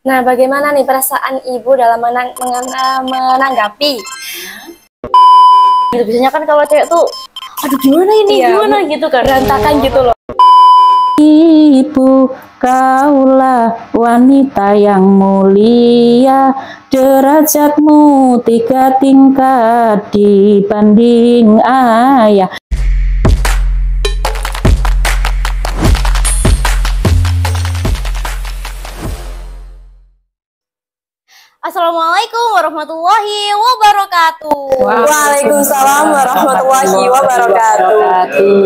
Nah, bagaimana nih perasaan ibu dalam menanggapi? Gitu, biasanya kan kalau cewek tuh, aduh gimana ini, gimana gitu kan, berantakan gitu loh. Ibu, kaulah wanita yang mulia, derajatmu 3 tingkat dibanding ayah. Assalamualaikum warahmatullahi wabarakatuh. Waalaikumsalam warahmatullahi wabarakatuh.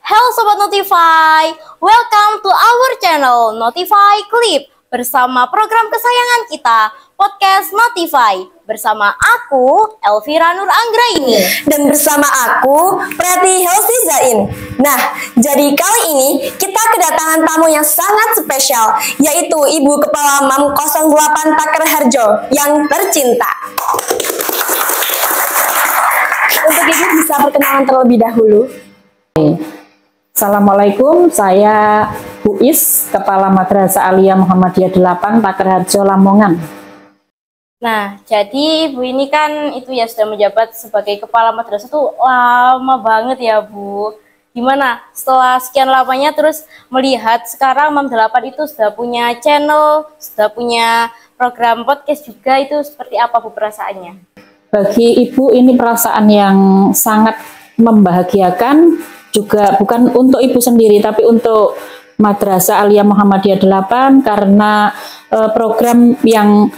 Halo Sobat Notify, welcome to our channel Notify Clip bersama program kesayangan kita, Podcast Notify, bersama aku, Elvira Nur Anggraini. Dan bersama aku, Preti Helsi Zain. Nah, jadi kali ini kita kedatangan tamu yang sangat spesial, yaitu Ibu Kepala MAM 08 Taker Harjo yang tercinta. Untuk Ibu bisa perkenalan terlebih dahulu. Assalamualaikum, saya Bu Is, Kepala Madrasah Aliyah Muhammadiyah 8 Taker Harjo Lamongan. Nah, jadi Bu ini kan itu ya sudah menjabat sebagai kepala madrasah tuh lama banget ya Bu. Gimana setelah sekian lamanya terus melihat sekarang MAM 8 itu sudah punya channel, sudah punya program podcast juga, itu seperti apa Bu perasaannya? Bagi Ibu ini perasaan yang sangat membahagiakan, juga bukan untuk Ibu sendiri tapi untuk Madrasah Aliyah Muhammadiyah 8 karena program yang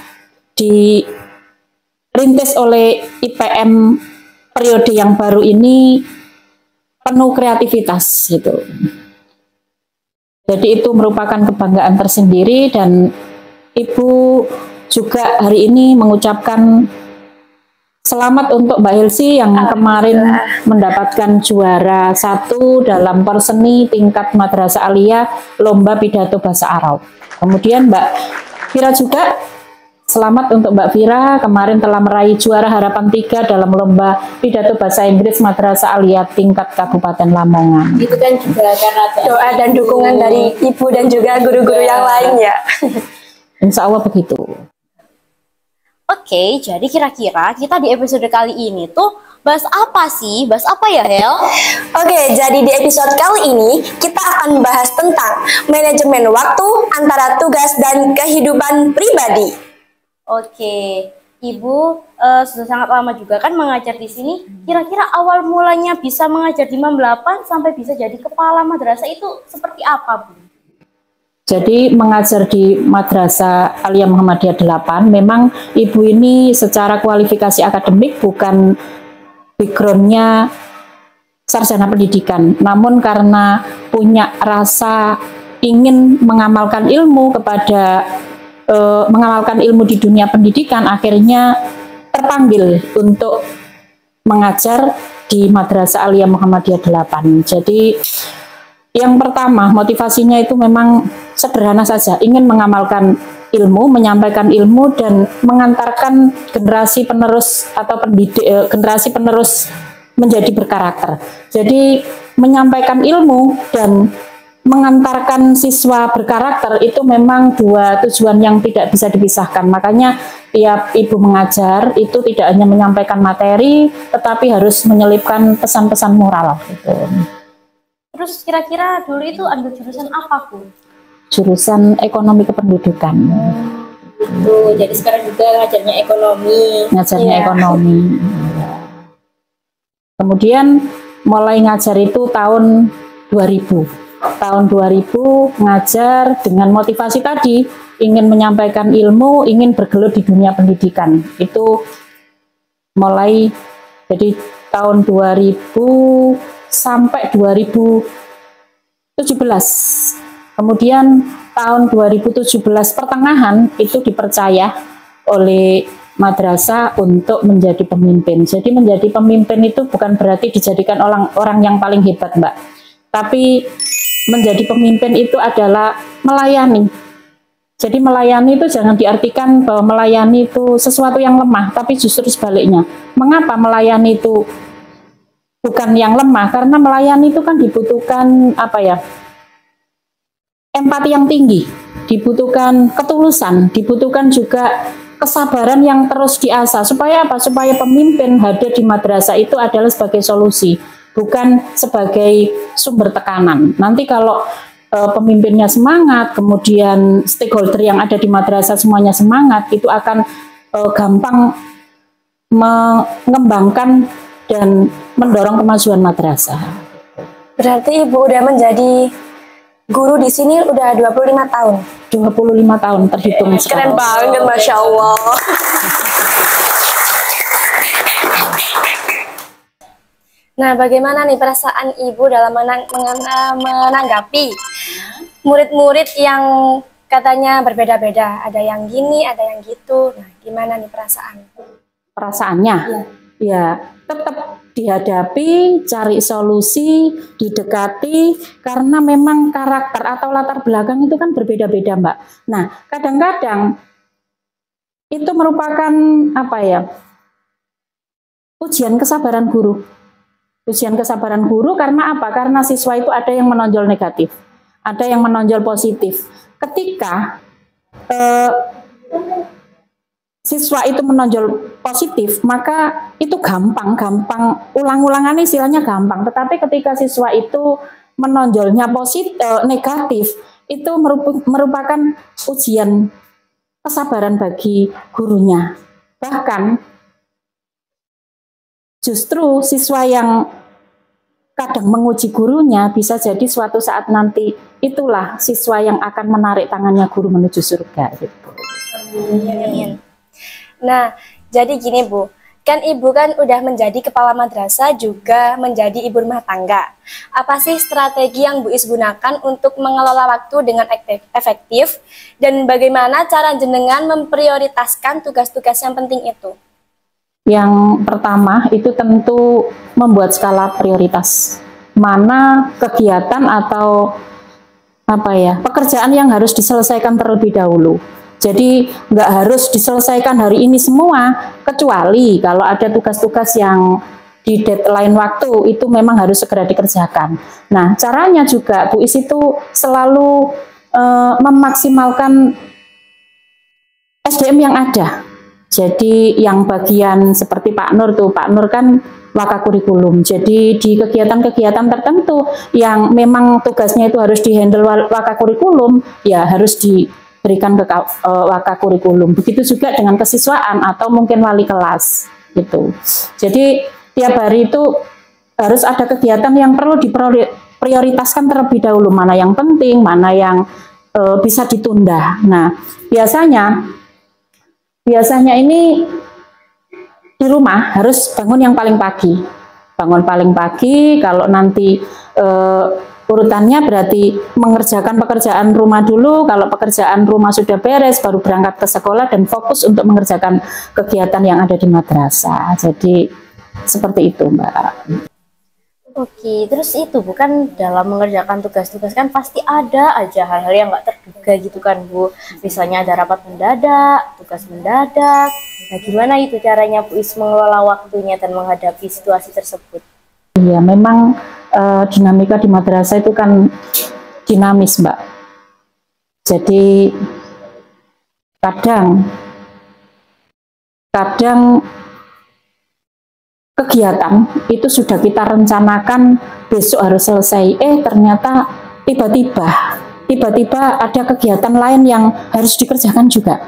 dirintis oleh IPM periode yang baru ini penuh kreativitas gitu. Jadi itu merupakan kebanggaan tersendiri dan Ibu juga hari ini mengucapkan selamat untuk Mbak Helsi yang kemarin mendapatkan juara 1 dalam perseni tingkat Madrasah Aliyah Lomba Pidato Bahasa Arab. Kemudian Mbak Vira juga, selamat untuk Mbak Vira, kemarin telah meraih juara harapan 3 dalam Lomba Pidato Bahasa Inggris Madrasah Aliyah tingkat Kabupaten Lamongan. Itu kan juga karena doa dan dukungan dari Ibu dan juga guru-guru yang lain ya. Insya Allah begitu. Oke, jadi kira-kira kita di episode kali ini tuh bahas apa sih? Bahas apa ya, Hel? Oke, jadi di episode kali ini kita akan bahas tentang manajemen waktu antara tugas dan kehidupan pribadi. Oke, Ibu sudah sangat lama juga kan mengajar di sini. Kira-kira awal mulanya bisa mengajar di MAM 8 sampai bisa jadi kepala madrasah itu seperti apa, Bu? Jadi mengajar di Madrasah Aliyah Muhammadiyah 8, memang Ibu ini secara kualifikasi akademik bukan backgroundnya sarjana pendidikan, namun karena punya rasa ingin mengamalkan ilmu mengamalkan ilmu di dunia pendidikan, akhirnya terpanggil untuk mengajar di Madrasah Aliyah Muhammadiyah 8. Jadi yang pertama, motivasinya itu memang sederhana saja, ingin mengamalkan ilmu, menyampaikan ilmu, dan mengantarkan generasi penerus atau generasi penerus menjadi berkarakter. Jadi menyampaikan ilmu dan mengantarkan siswa berkarakter itu memang dua tujuan yang tidak bisa dipisahkan. Makanya tiap Ibu mengajar itu tidak hanya menyampaikan materi, tetapi harus menyelipkan pesan-pesan moral gitu. Terus kira-kira dulu itu ambil jurusan apa, Bu? Jurusan ekonomi kependudukan. Itu jadi sekarang juga ngajarnya ekonomi. Ngajarnya ekonomi. Kemudian mulai ngajar itu tahun 2000. Tahun 2000 ngajar dengan motivasi tadi, ingin menyampaikan ilmu, ingin bergelut di dunia pendidikan. Itu mulai jadi tahun 2000 sampai 2017. Kemudian tahun 2017 pertengahan itu dipercaya oleh madrasah untuk menjadi pemimpin. Jadi menjadi pemimpin itu bukan berarti dijadikan orang yang paling hebat, Mbak. Tapi menjadi pemimpin itu adalah melayani. Jadi melayani itu jangan diartikan bahwa melayani itu sesuatu yang lemah, tapi justru sebaliknya. Mengapa melayani itu bukan yang lemah? Karena melayani itu kan dibutuhkan empati yang tinggi. dibutuhkan ketulusan, dibutuhkan juga kesabaran yang terus diasah. Supaya apa? Supaya pemimpin hadir di madrasah itu adalah sebagai solusi, bukan sebagai sumber tekanan. Nanti kalau pemimpinnya semangat, kemudian stakeholder yang ada di madrasah semuanya semangat, itu akan gampang mengembangkan dan mendorong kemajuan madrasah. Berarti Ibu udah menjadi guru di sini udah 25 tahun. 25 tahun terhitung Keren banget, Masya Allah. Nah, bagaimana nih perasaan Ibu dalam menanggapi murid-murid yang katanya berbeda-beda? Ada yang gini, ada yang gitu. Nah, gimana nih perasaan? Perasaannya? Ya, tetap dihadapi, cari solusi, didekati, karena memang karakter atau latar belakang itu kan berbeda-beda, Mbak. Nah, kadang-kadang itu merupakan apa ya? Ujian kesabaran guru. Ujian kesabaran guru karena apa? Karena siswa itu ada yang menonjol negatif, ada yang menonjol positif. Ketika siswa itu menonjol positif, maka itu gampang ulang-ulangannya istilahnya gampang. Tetapi ketika siswa itu menonjolnya negatif, itu merupakan ujian kesabaran bagi gurunya. Bahkan justru siswa yang kadang menguji gurunya bisa jadi suatu saat nanti itulah siswa yang akan menarik tangannya guru menuju surga. Gitu. Amin. Nah, jadi gini Bu, kan Ibu kan udah menjadi kepala madrasah juga menjadi ibu rumah tangga. Apa sih strategi yang Bu Is gunakan untuk mengelola waktu dengan efektif dan bagaimana cara jenengan memprioritaskan tugas-tugas yang penting itu? Yang pertama itu tentu membuat skala prioritas. Mana kegiatan atau apa ya, pekerjaan yang harus diselesaikan terlebih dahulu. Jadi nggak harus diselesaikan hari ini semua, kecuali kalau ada tugas-tugas yang di deadline waktu itu memang harus segera dikerjakan. Nah, caranya juga Bu Is itu selalu memaksimalkan SDM yang ada. Jadi yang bagian seperti Pak Nur tuh, Pak Nur kan wakakurikulum. Jadi di kegiatan-kegiatan tertentu yang memang tugasnya itu harus dihandle wakakurikulum, ya harus diberikan ke wakakurikulum. Begitu juga dengan kesiswaan atau mungkin wali kelas gitu. Jadi tiap hari itu harus ada kegiatan yang perlu diprioritaskan terlebih dahulu, mana yang penting, mana yang bisa ditunda. Nah, biasanya ini di rumah harus bangun yang paling pagi. Bangun paling pagi, kalau nanti urutannya berarti mengerjakan pekerjaan rumah dulu. Kalau pekerjaan rumah sudah beres, baru berangkat ke sekolah dan fokus untuk mengerjakan kegiatan yang ada di madrasah. Jadi seperti itu, Mbak. Oke, terus itu bukan dalam mengerjakan tugas-tugas kan pasti ada aja hal-hal yang nggak terduga gitu kan Bu. Misalnya ada rapat mendadak, tugas mendadak. Nah, gimana itu caranya Bu Is mengelola waktunya dan menghadapi situasi tersebut? Iya, memang dinamika di madrasah itu kan dinamis, Mbak. Jadi kadang kegiatan itu sudah kita rencanakan besok harus selesai, ternyata tiba-tiba ada kegiatan lain yang harus dikerjakan juga.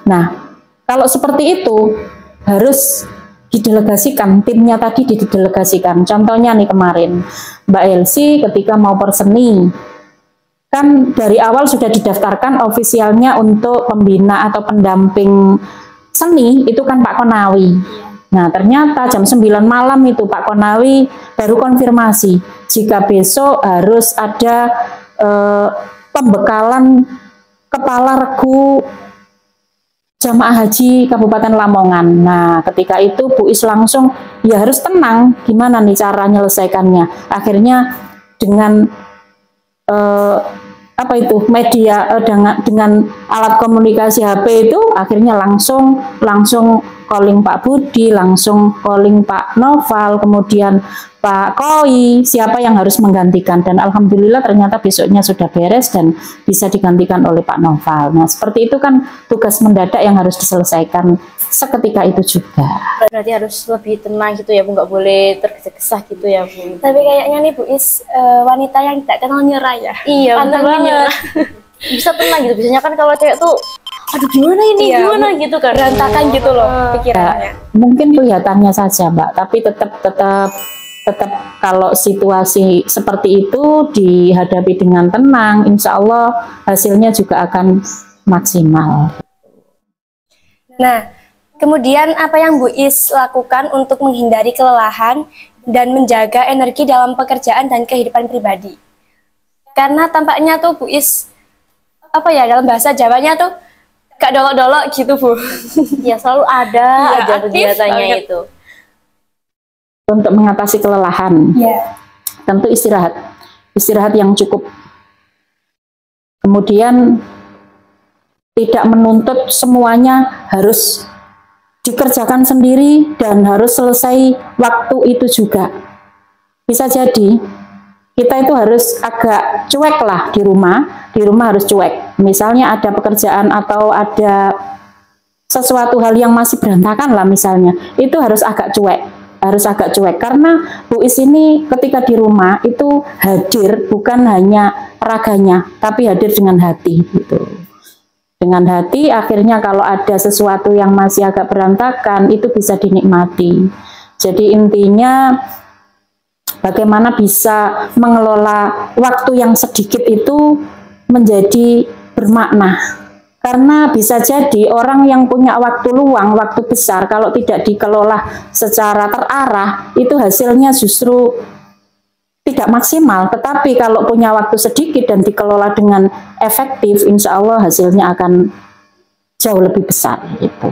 Nah, kalau seperti itu harus didelegasikan, timnya tadi didelegasikan. Contohnya nih kemarin Mbak Elsie ketika mau perseni, kan dari awal sudah didaftarkan ofisialnya untuk pembina atau pendamping seni itu kan Pak Konawi. Nah, ternyata jam 9 malam itu Pak Konawi baru konfirmasi jika besok harus ada pembekalan kepala regu jamaah haji Kabupaten Lamongan. Nah, ketika itu Bu Is langsung ya harus tenang, gimana nih cara menyelesaikannya. Akhirnya dengan media dengan alat komunikasi HP itu akhirnya langsung calling Pak Budi, langsung calling Pak Noval, kemudian Pak Koi, siapa yang harus menggantikan. Dan alhamdulillah ternyata besoknya sudah beres dan bisa digantikan oleh Pak Noval. Nah seperti itu kan tugas mendadak yang harus diselesaikan seketika itu juga. Berarti harus lebih tenang gitu ya Bu, nggak boleh tergesa-gesa gitu ya Bu. Tapi kayaknya nih Bu Is wanita yang tidak kenal nyerah ya. Iya benar banget. Bisa tenang gitu. Biasanya kan kalau cewek tuh, aduh gimana ini, gimana gitu kan, berantakan gitu loh pikirannya. Mungkin kelihatannya saja Mbak, tapi tetap kalau situasi seperti itu dihadapi dengan tenang, insya Allah hasilnya juga akan maksimal. Nah, kemudian apa yang Bu Is lakukan untuk menghindari kelelahan dan menjaga energi dalam pekerjaan dan kehidupan pribadi? Karena tampaknya tuh Bu Is, apa ya, dalam bahasa Jawanya tuh gak dolok-dolok gitu Bu. Ya selalu ada aja kegiatannya itu. Untuk mengatasi kelelahan, tentu istirahat yang cukup. Kemudian tidak menuntut semuanya harus dikerjakan sendiri dan harus selesai waktu itu juga. Bisa jadi kita itu harus agak cuek lah di rumah harus cuek. Misalnya ada pekerjaan atau ada sesuatu hal yang masih berantakan lah misalnya, itu harus agak cuek. Karena Bu Is ini ketika di rumah itu hadir bukan hanya raganya, tapi hadir dengan hati gitu. Dengan hati akhirnya kalau ada sesuatu yang masih agak berantakan itu bisa dinikmati. Jadi intinya bagaimana bisa mengelola waktu yang sedikit itu menjadi bermakna. Karena bisa jadi orang yang punya waktu luang, waktu besar, kalau tidak dikelola secara terarah, itu hasilnya justru tidak maksimal. Tetapi kalau punya waktu sedikit dan dikelola dengan efektif, insya Allah hasilnya akan jauh lebih besar. Gitu.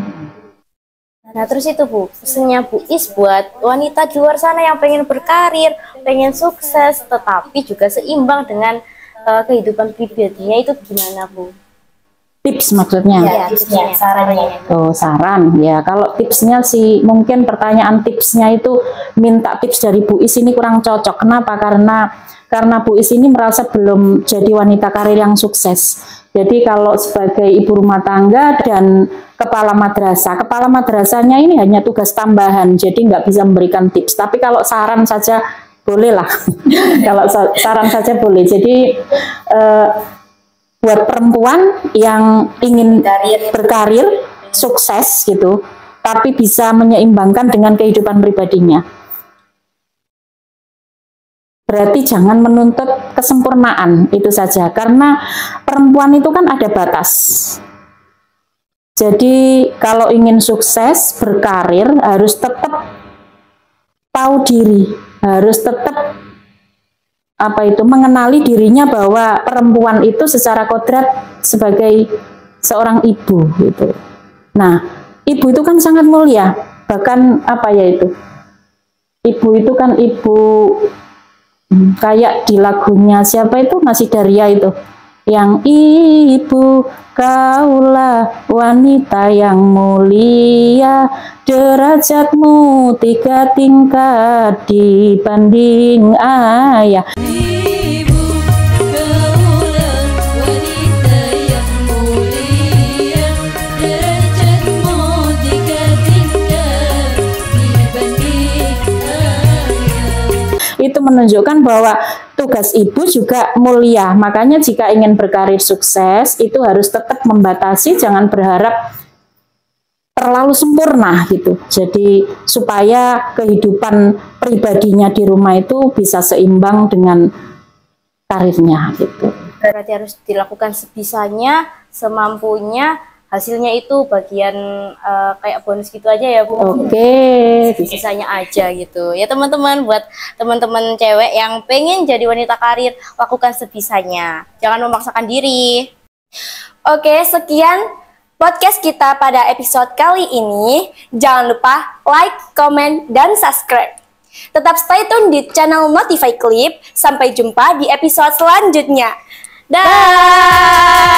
Nah terus itu Bu, pesannya Bu Is buat wanita di luar sana yang pengen berkarir, pengen sukses, tetapi juga seimbang dengan kehidupan pribadinya, itu gimana Bu? Tips maksudnya? Ya, tipsnya, sarannya. Oh, saran ya. Kalau tipsnya sih mungkin pertanyaan tipsnya itu minta tips dari Bu Is ini kurang cocok. Kenapa? Karena Bu Is ini merasa belum jadi wanita karir yang sukses. Jadi kalau sebagai ibu rumah tangga dan kepala madrasahnya ini hanya tugas tambahan, jadi nggak bisa memberikan tips. Tapi kalau saran saja boleh lah. Kalau saran saja boleh. Jadi buat perempuan yang ingin berkarir sukses gitu, tapi bisa menyeimbangkan dengan kehidupan pribadinya. Berarti jangan menuntut kesempurnaan itu saja, karena perempuan itu kan ada batas. Jadi kalau ingin sukses berkarir harus tetap tahu diri, harus tetap mengenali dirinya bahwa perempuan itu secara kodrat sebagai seorang ibu gitu. Nah, ibu itu kan sangat mulia, bahkan ibu itu kan kayak di lagunya siapa itu, Nasi Daria itu, yang ibu kaulah wanita yang mulia, derajatmu 3 tingkat dibanding ayah. Ibu kaulah wanita yang mulia, derajatmu 3 tingkat dibanding ayah. Itu menunjukkan bahwa tugas ibu juga mulia. Makanya jika ingin berkarir sukses itu harus tetap membatasi, jangan berharap terlalu sempurna gitu. Jadi supaya kehidupan pribadinya di rumah itu bisa seimbang dengan karirnya gitu. Berarti harus dilakukan sebisanya, semampunya, hasilnya itu bagian kayak bonus gitu aja ya Bu. Oke. Sisanya aja gitu ya teman-teman. Buat teman-teman cewek yang pengen jadi wanita karir, lakukan sebisanya, jangan memaksakan diri. Oke, sekian podcast kita pada episode kali ini. Jangan lupa like, komen, dan subscribe. Tetap stay tune di channel Motivate Clip. Sampai jumpa di episode selanjutnya. Dah.